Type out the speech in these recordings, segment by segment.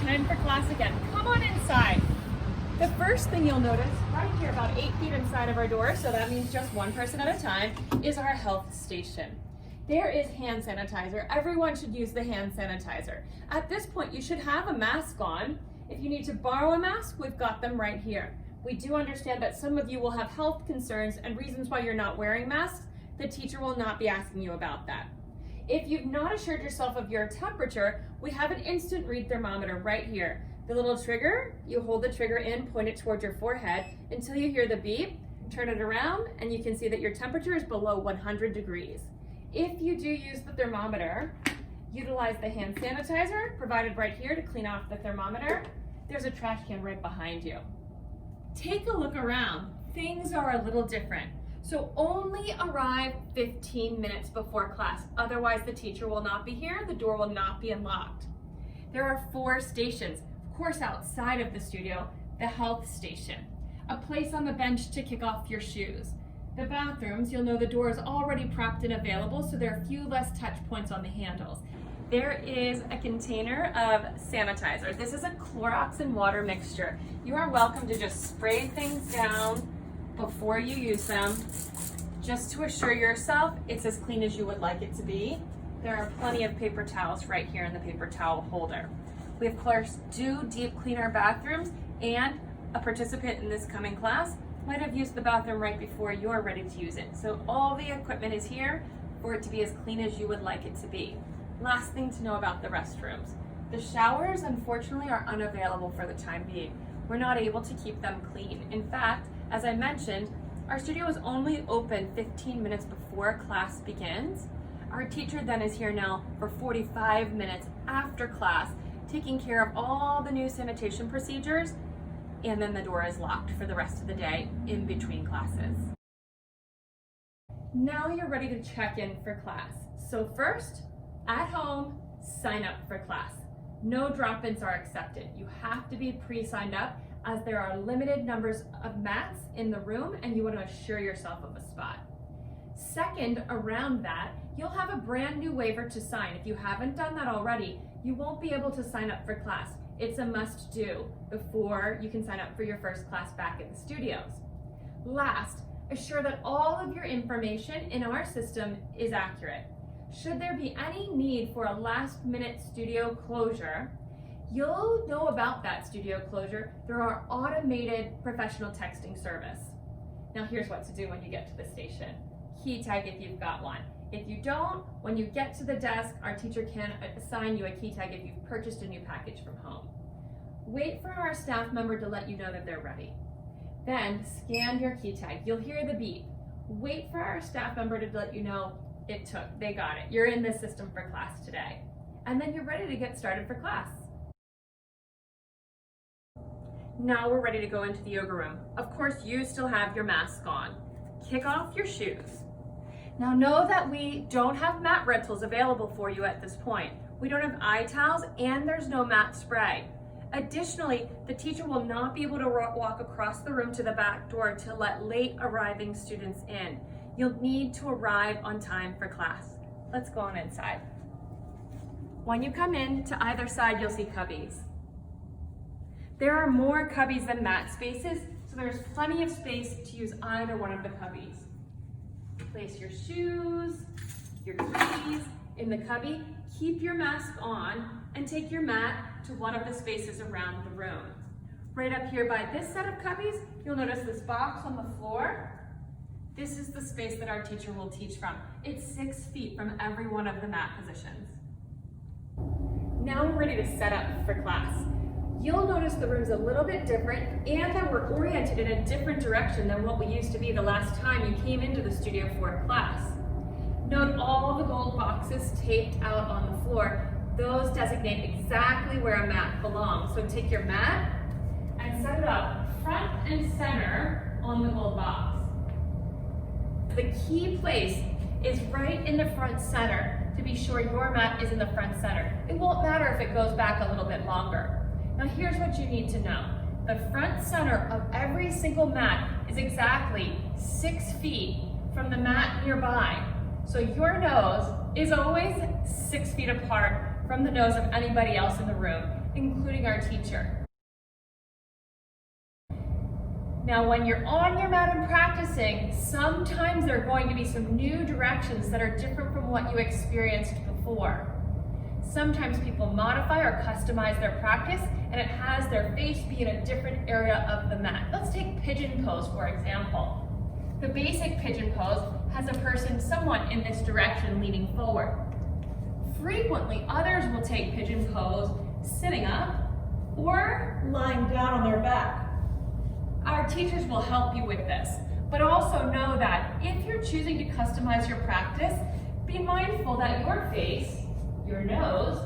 time for class again. Come on inside. The first thing you'll notice right here, about 8 feet inside of our door, so that means just one person at a time, is our health station. There is hand sanitizer. Everyone should use the hand sanitizer. At this point, you should have a mask on. If you need to borrow a mask, we've got them right here. We do understand that some of you will have health concerns and reasons why you're not wearing masks. The teacher will not be asking you about that. If you've not assured yourself of your temperature, we have an instant read thermometer right here. The little trigger, you hold the trigger in, point it towards your forehead until you hear the beep, turn it around, and you can see that your temperature is below 100 degrees. If you do use the thermometer, utilize the hand sanitizer provided right here to clean off the thermometer. There's a trash can right behind you. Take a look around. Things are a little different. So only arrive 15 minutes before class. Otherwise, the teacher will not be here. The door will not be unlocked. There are 4 stations. Of course, outside of the studio, the health station, a place on the bench to kick off your shoes. The bathrooms, you'll know the door is already prepped and available, so there are a few less touch points on the handles. There is a container of sanitizer. This is a Clorox and water mixture. You are welcome to just spray things down before you use them, just to assure yourself it's as clean as you would like it to be. There are plenty of paper towels right here in the paper towel holder. We of course do deep clean our bathrooms, and a participant in this coming class might have used the bathroom right before you're ready to use it. So all the equipment is here for it to be as clean as you would like it to be. Last thing to know about the restrooms. The showers, unfortunately, are unavailable for the time being. We're not able to keep them clean. In fact, as I mentioned, our studio is only open 15 minutes before class begins. Our teacher then is here now for 45 minutes after class, taking care of all the new sanitation procedures, and then the door is locked for the rest of the day in between classes. Now you're ready to check in for class. So first, at home, sign up for class. No drop-ins are accepted. You have to be pre-signed up, as there are limited numbers of mats in the room and you want to assure yourself of a spot. Second, around that, you'll have a brand new waiver to sign. If you haven't done that already, you won't be able to sign up for class. It's a must-do before you can sign up for your first class back at the studios. Last, assure that all of your information in our system is accurate. Should there be any need for a last-minute studio closure, you'll know about that studio closure through our automated professional texting service. Now here's what to do when you get to the station. Key tag if you've got one. If you don't, when you get to the desk, our teacher can assign you a key tag if you've purchased a new package from home. Wait for our staff member to let you know that they're ready. Then scan your key tag. You'll hear the beep. Wait for our staff member to let you know they got it. You're in the system for class today. And then you're ready to get started for class. Now we're ready to go into the yoga room. Of course, you still have your mask on. Kick off your shoes. Now know that we don't have mat rentals available for you at this point. We don't have eye towels and there's no mat spray. Additionally, the teacher will not be able to walk across the room to the back door to let late arriving students in. You'll need to arrive on time for class. Let's go on inside. When you come in, to either side you'll see cubbies. There are more cubbies than mat spaces, so there's plenty of space to use either one of the cubbies. Place your shoes, your keys in the cubby, keep your mask on, and take your mat to one of the spaces around the room. Right up here by this set of cubbies, you'll notice this box on the floor. This is the space that our teacher will teach from. It's 6 feet from every one of the mat positions. Now we're ready to set up for class. You'll notice the room's a little bit different and that we're oriented in a different direction than what we used to be the last time you came into the studio for class. Note all the gold boxes taped out on the floor. Those designate exactly where a mat belongs. So take your mat and set it up front and center on the gold box. The key place is right in the front center to be sure your mat is in the front center. It won't matter if it goes back a little bit longer. Now here's what you need to know. The front center of every single mat is exactly 6 feet from the mat nearby. So your nose is always 6 feet apart from the nose of anybody else in the room. including our teacher. Now, when you're on your mat and practicing, sometimes there are going to be some new directions that are different from what you experienced before. Sometimes people modify or customize their practice, and it has their face be in a different area of the mat. Let's take Pigeon Pose, for example. The basic Pigeon Pose has a person somewhat in this direction leaning forward. Frequently, others will take Pigeon Pose sitting up or lying down on their back. Our teachers will help you with this, but also know that if you're choosing to customize your practice, be mindful that your face, your nose,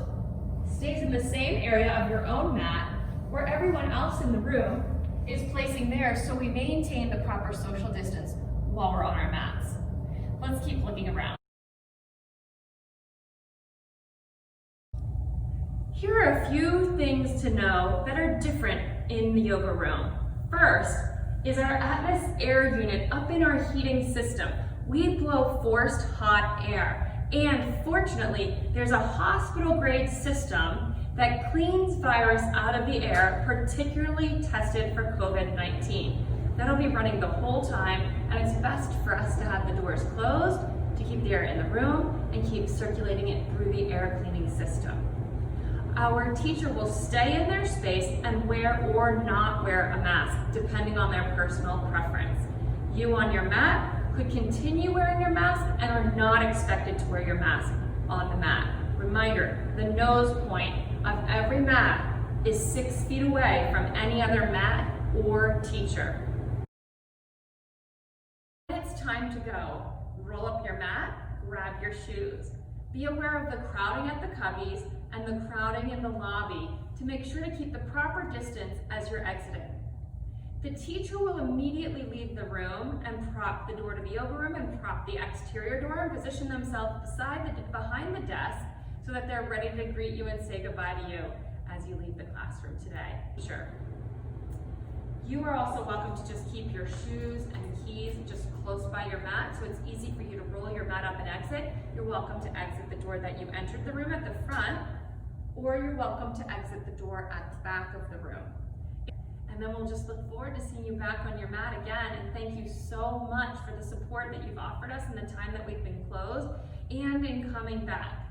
stays in the same area of your own mat where everyone else in the room is placing theirs, so we maintain the proper social distance while we're on our mats. Let's keep looking around. Here are a few things to know that are different in the yoga room. First is our Atmos air unit up in our heating system. We blow forced hot air, and fortunately, there's a hospital-grade system that cleans virus out of the air, particularly tested for COVID-19. That'll be running the whole time, and it's best for us to have the doors closed to keep the air in the room and keep circulating it through the air cleaning system. Our teacher will stay in their space and wear or not wear a mask, depending on their personal preference. You on your mat could continue wearing your mask and are not expected to wear your mask on the mat. Reminder, the nose point of every mat is 6 feet away from any other mat or teacher. When it's time to go, roll up your mat, grab your shoes. Be aware of the crowding at the cubbies and the crowding in the lobby to make sure to keep the proper distance as you're exiting. The teacher will immediately leave the room and prop the door to the yoga room and prop the exterior door and position themselves behind the desk so that they're ready to greet you and say goodbye to you as you leave the classroom today. Sure. You are also welcome to just keep your shoes and keys just close by your mat, so it's easy for you to roll your mat up and exit. You're welcome to exit the door that you entered the room at the front, or you're welcome to exit the door at the back of the room. And then we'll just look forward to seeing you back on your mat again, and thank you so much for the support that you've offered us in the time that we've been closed and in coming back.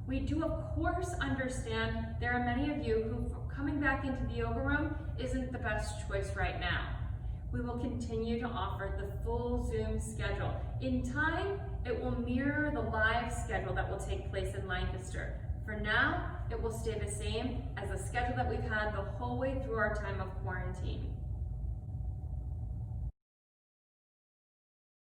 We do, of course, understand there are many of you who coming back into the yoga room isn't the best choice right now. We will continue to offer the full Zoom schedule. In time, it will mirror the live schedule that will take place in Lancaster. For now, it will stay the same as the schedule that we've had the whole way through our time of quarantine.